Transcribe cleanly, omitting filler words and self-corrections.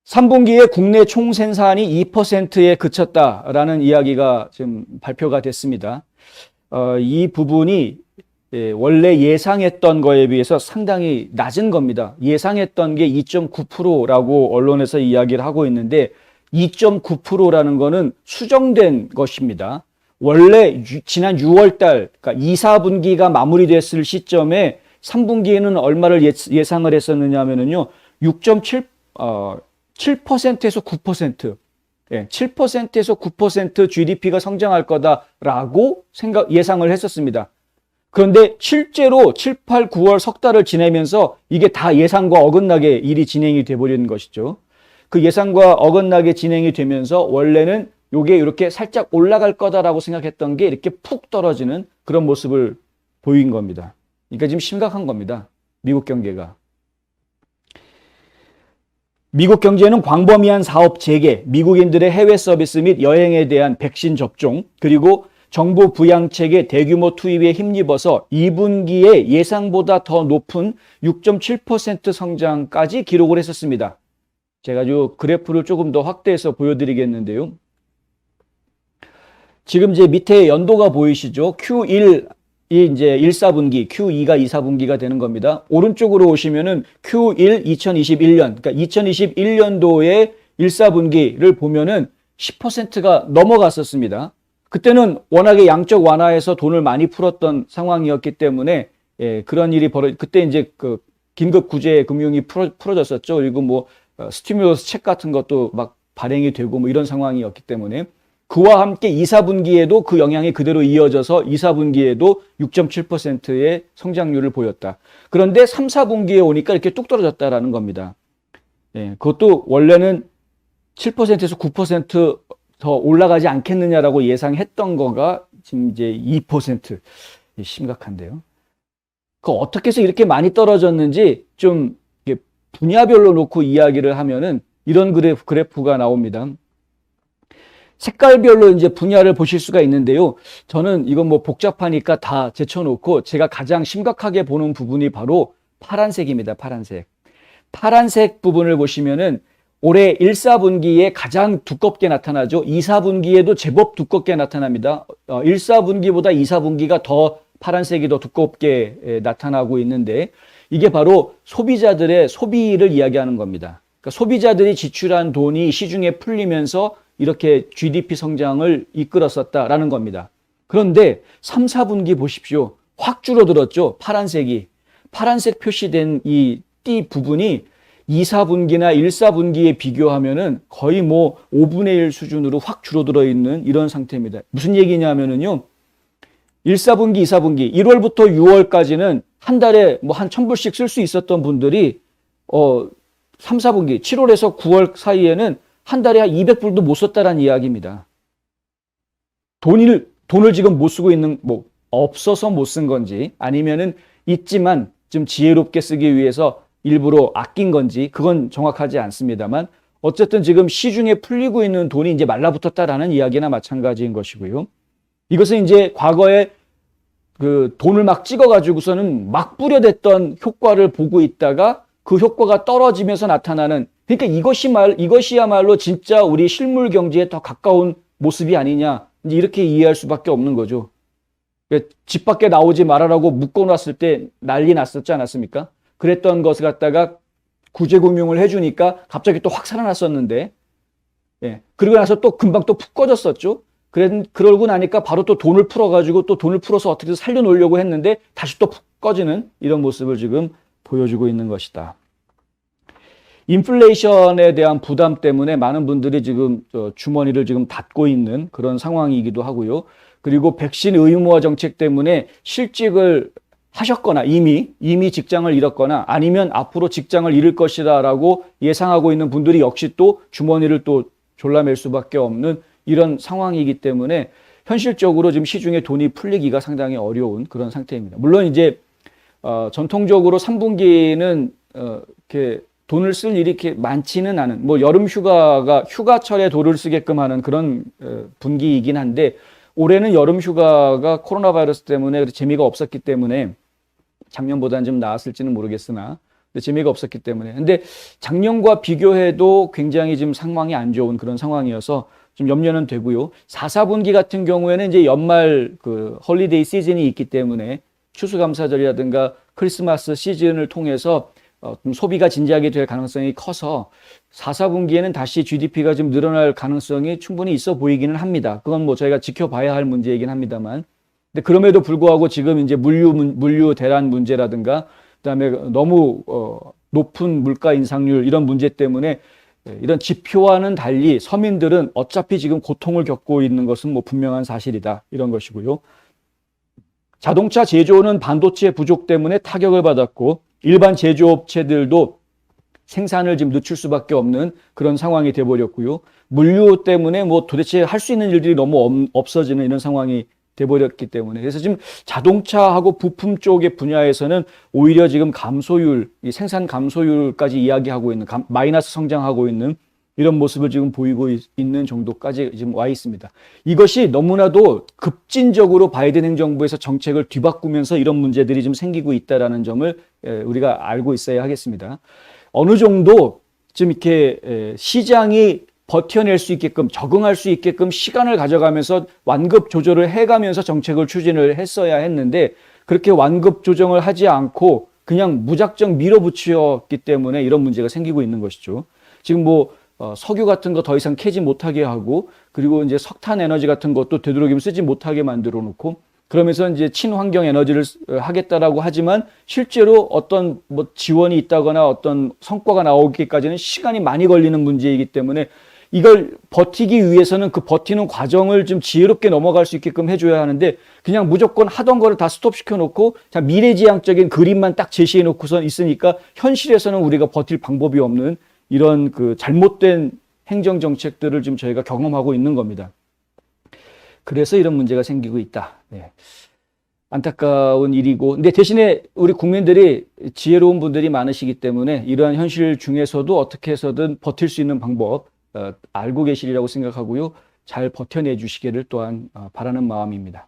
3분기에 국내 총생산이 2%에 그쳤다라는 이야기가 지금 발표가 됐습니다. 이 부분이 원래 예상했던 거에 비해서 상당히 낮은 겁니다. 예상했던 게 2.9%라고 언론에서 이야기를 하고 있는데 2.9%라는 거는 수정된 것입니다. 원래 지난 6월 달, 그러니까 2, 4분기가 마무리됐을 시점에 3분기에는 얼마를 예상을 했었느냐 하면은요, 7%에서 9%, 7%에서 9% GDP가 성장할 거다라고 예상을 했었습니다. 그런데 실제로 7, 8, 9월 석 달을 지내면서 이게 다 예상과 어긋나게 일이 진행이 돼버리는 것이죠. 그 예상과 어긋나게 진행이 되면서 원래는 이게 이렇게 살짝 올라갈 거다라고 생각했던 게 이렇게 푹 떨어지는 그런 모습을 보인 겁니다. 그러니까 지금 심각한 겁니다. 미국 경제가. 미국 경제는 광범위한 사업 재개, 미국인들의 해외 서비스 및 여행에 대한 백신 접종, 그리고 정부 부양책의 대규모 투입에 힘입어서 2분기에 예상보다 더 높은 6.7% 성장까지 기록을 했었습니다. 제가 이 그래프를 조금 더 확대해서 보여드리겠는데요. 지금 이제 밑에 연도가 보이시죠? Q1이 이제 1, 4분기, Q2가 2, 4분기가 되는 겁니다. 오른쪽으로 오시면은 Q1 2021년, 그러니까 2021년도의 1, 4분기를 보면은 10%가 넘어갔었습니다. 그때는 워낙에 양적 완화해서 돈을 많이 풀었던 상황이었기 때문에 그런 일이 그때 이제 그 긴급 구제 금융이 풀어졌었죠. 그리고 뭐 스티뮬러스 책 같은 것도 막 발행이 되고 뭐 이런 상황이었기 때문에 그와 함께 2, 4분기에도 그 영향이 그대로 이어져서 2, 4분기에도 6.7%의 성장률을 보였다. 그런데 3, 4분기에 오니까 이렇게 뚝 떨어졌다라는 겁니다. 그것도 원래는 7%에서 9% 더 올라가지 않겠느냐라고 예상했던 거가 지금 이제 2%. 심각한데요. 그 어떻게 해서 이렇게 많이 떨어졌는지 좀 분야별로 놓고 이야기를 하면은 이런 그래프가 나옵니다. 색깔별로 이제 분야를 보실 수가 있는데요. 저는 이건 뭐 복잡하니까 다 제쳐놓고 제가 가장 심각하게 보는 부분이 바로 파란색입니다. 파란색. 파란색 부분을 보시면은 올해 1, 4분기에 가장 두껍게 나타나죠. 2, 4분기에도 제법 두껍게 나타납니다. 1, 4분기보다 2, 4분기가 더 파란색이 더 두껍게 나타나고 있는데 이게 바로 소비자들의 소비를 이야기하는 겁니다. 그러니까 소비자들이 지출한 돈이 시중에 풀리면서 이렇게 GDP 성장을 이끌었었다라는 겁니다. 그런데 3, 4분기 보십시오. 확 줄어들었죠. 파란색이. 파란색 표시된 이 띠 부분이 2, 4분기나 1, 4분기에 비교하면은 거의 뭐 5분의 1 수준으로 확 줄어들어 있는 이런 상태입니다. 무슨 얘기냐면은요. 1, 4분기, 2, 4분기, 1월부터 6월까지는 한 달에 뭐 한 1,000불씩 쓸 수 있었던 분들이 3, 4분기, 7월에서 9월 사이에는 한 달에 한 200불도 못 썼다라는 이야기입니다. 돈을 지금 못 쓰고 있는, 뭐, 없어서 못 쓴 건지, 아니면은 있지만 좀 지혜롭게 쓰기 위해서 일부러 아낀 건지, 그건 정확하지 않습니다만, 어쨌든 지금 시중에 풀리고 있는 돈이 이제 말라붙었다라는 이야기나 마찬가지인 것이고요. 이것은 이제 과거에 그 돈을 막 찍어가지고서는 막 뿌려댔던 효과를 보고 있다가 그 효과가 떨어지면서 나타나는, 그러니까 이것이야말로 진짜 우리 실물 경제에 더 가까운 모습이 아니냐, 이제 이렇게 이해할 수밖에 없는 거죠. 집 밖에 나오지 말아라고 묶어놨을 때 난리 났었지 않았습니까? 그랬던 것을 갖다가 구제금융을 해주니까 갑자기 또 확 살아났었는데, 그러고 나서 또 금방 또 푹 꺼졌었죠. 그러고 나니까 바로 또 돈을 풀어가지고 또 돈을 풀어서 어떻게든 살려놓으려고 했는데 다시 또 푹 꺼지는 이런 모습을 지금 보여주고 있는 것이다. 인플레이션에 대한 부담 때문에 많은 분들이 지금 주머니를 지금 닫고 있는 그런 상황이기도 하고요. 그리고 백신 의무화 정책 때문에 실직을 하셨거나 이미 직장을 잃었거나 아니면 앞으로 직장을 잃을 것이다라고 예상하고 있는 분들이 역시 또 주머니를 또 졸라맬 수밖에 없는 이런 상황이기 때문에 현실적으로 지금 시중에 돈이 풀리기가 상당히 어려운 그런 상태입니다. 물론 이제 전통적으로 3분기는 이렇게 돈을 쓸 일이 이렇게 많지는 않은, 뭐 여름 휴가철에 돈을 쓰게끔 하는 그런 분기이긴 한데 올해는 여름 휴가가 코로나 바이러스 때문에 재미가 없었기 때문에 작년보다는 좀 나았을지는 모르겠으나 근데 재미가 없었기 때문에. 근데 작년과 비교해도 굉장히 지금 상황이 안 좋은 그런 상황이어서 좀 염려는 되고요. 4, 4분기 같은 경우에는 이제 연말 그 홀리데이 시즌이 있기 때문에 추수감사절이라든가 크리스마스 시즌을 통해서 좀 소비가 진지하게 될 가능성이 커서 4, 4분기에는 다시 GDP가 좀 늘어날 가능성이 충분히 있어 보이기는 합니다. 그건 뭐 저희가 지켜봐야 할 문제이긴 합니다만. 근데 그럼에도 불구하고 지금 이제 물류 대란 문제라든가 그다음에 너무 높은 물가 인상률 이런 문제 때문에 이런 지표와는 달리 서민들은 어차피 지금 고통을 겪고 있는 것은 뭐 분명한 사실이다. 이런 것이고요. 자동차 제조는 반도체 부족 때문에 타격을 받았고 일반 제조업체들도 생산을 지금 늦출 수밖에 없는 그런 상황이 돼버렸고요. 물류 때문에 뭐 도대체 할 수 있는 일들이 너무 없어지는 이런 상황이 돼버렸기 때문에 그래서 지금 자동차하고 부품 쪽의 분야에서는 오히려 지금 감소율, 이 생산 감소율까지 이야기하고 있는 마이너스 성장하고 있는 이런 모습을 지금 보이고 있는 정도까지 지금 와 있습니다. 이것이 너무나도 급진적으로 바이든 행정부에서 정책을 뒤바꾸면서 이런 문제들이 좀 생기고 있다는 점을 우리가 알고 있어야 하겠습니다. 어느 정도 좀 이렇게 시장이 버텨낼 수 있게끔 적응할 수 있게끔 시간을 가져가면서 완급 조절을 해가면서 정책을 추진을 했어야 했는데 그렇게 완급 조정을 하지 않고 그냥 무작정 밀어붙였기 때문에 이런 문제가 생기고 있는 것이죠. 지금 뭐 석유 같은 거 더 이상 캐지 못하게 하고 그리고 이제 석탄 에너지 같은 것도 되도록이면 쓰지 못하게 만들어 놓고 그러면서 이제 친환경 에너지를 하겠다라고 하지만 실제로 어떤 뭐 지원이 있다거나 어떤 성과가 나오기까지는 시간이 많이 걸리는 문제이기 때문에 이걸 버티기 위해서는 그 버티는 과정을 좀 지혜롭게 넘어갈 수 있게끔 해줘야 하는데 그냥 무조건 하던 거를 다 스톱시켜 놓고 자 미래지향적인 그림만 딱 제시해 놓고선 있으니까 현실에서는 우리가 버틸 방법이 없는 이런 그 잘못된 행정 정책들을 지금 저희가 경험하고 있는 겁니다. 그래서 이런 문제가 생기고 있다. 네. 안타까운 일이고, 근데 대신에 우리 국민들이 지혜로운 분들이 많으시기 때문에 이러한 현실 중에서도 어떻게 해서든 버틸 수 있는 방법 알고 계시리라고 생각하고요. 잘 버텨내 주시기를 또한 바라는 마음입니다.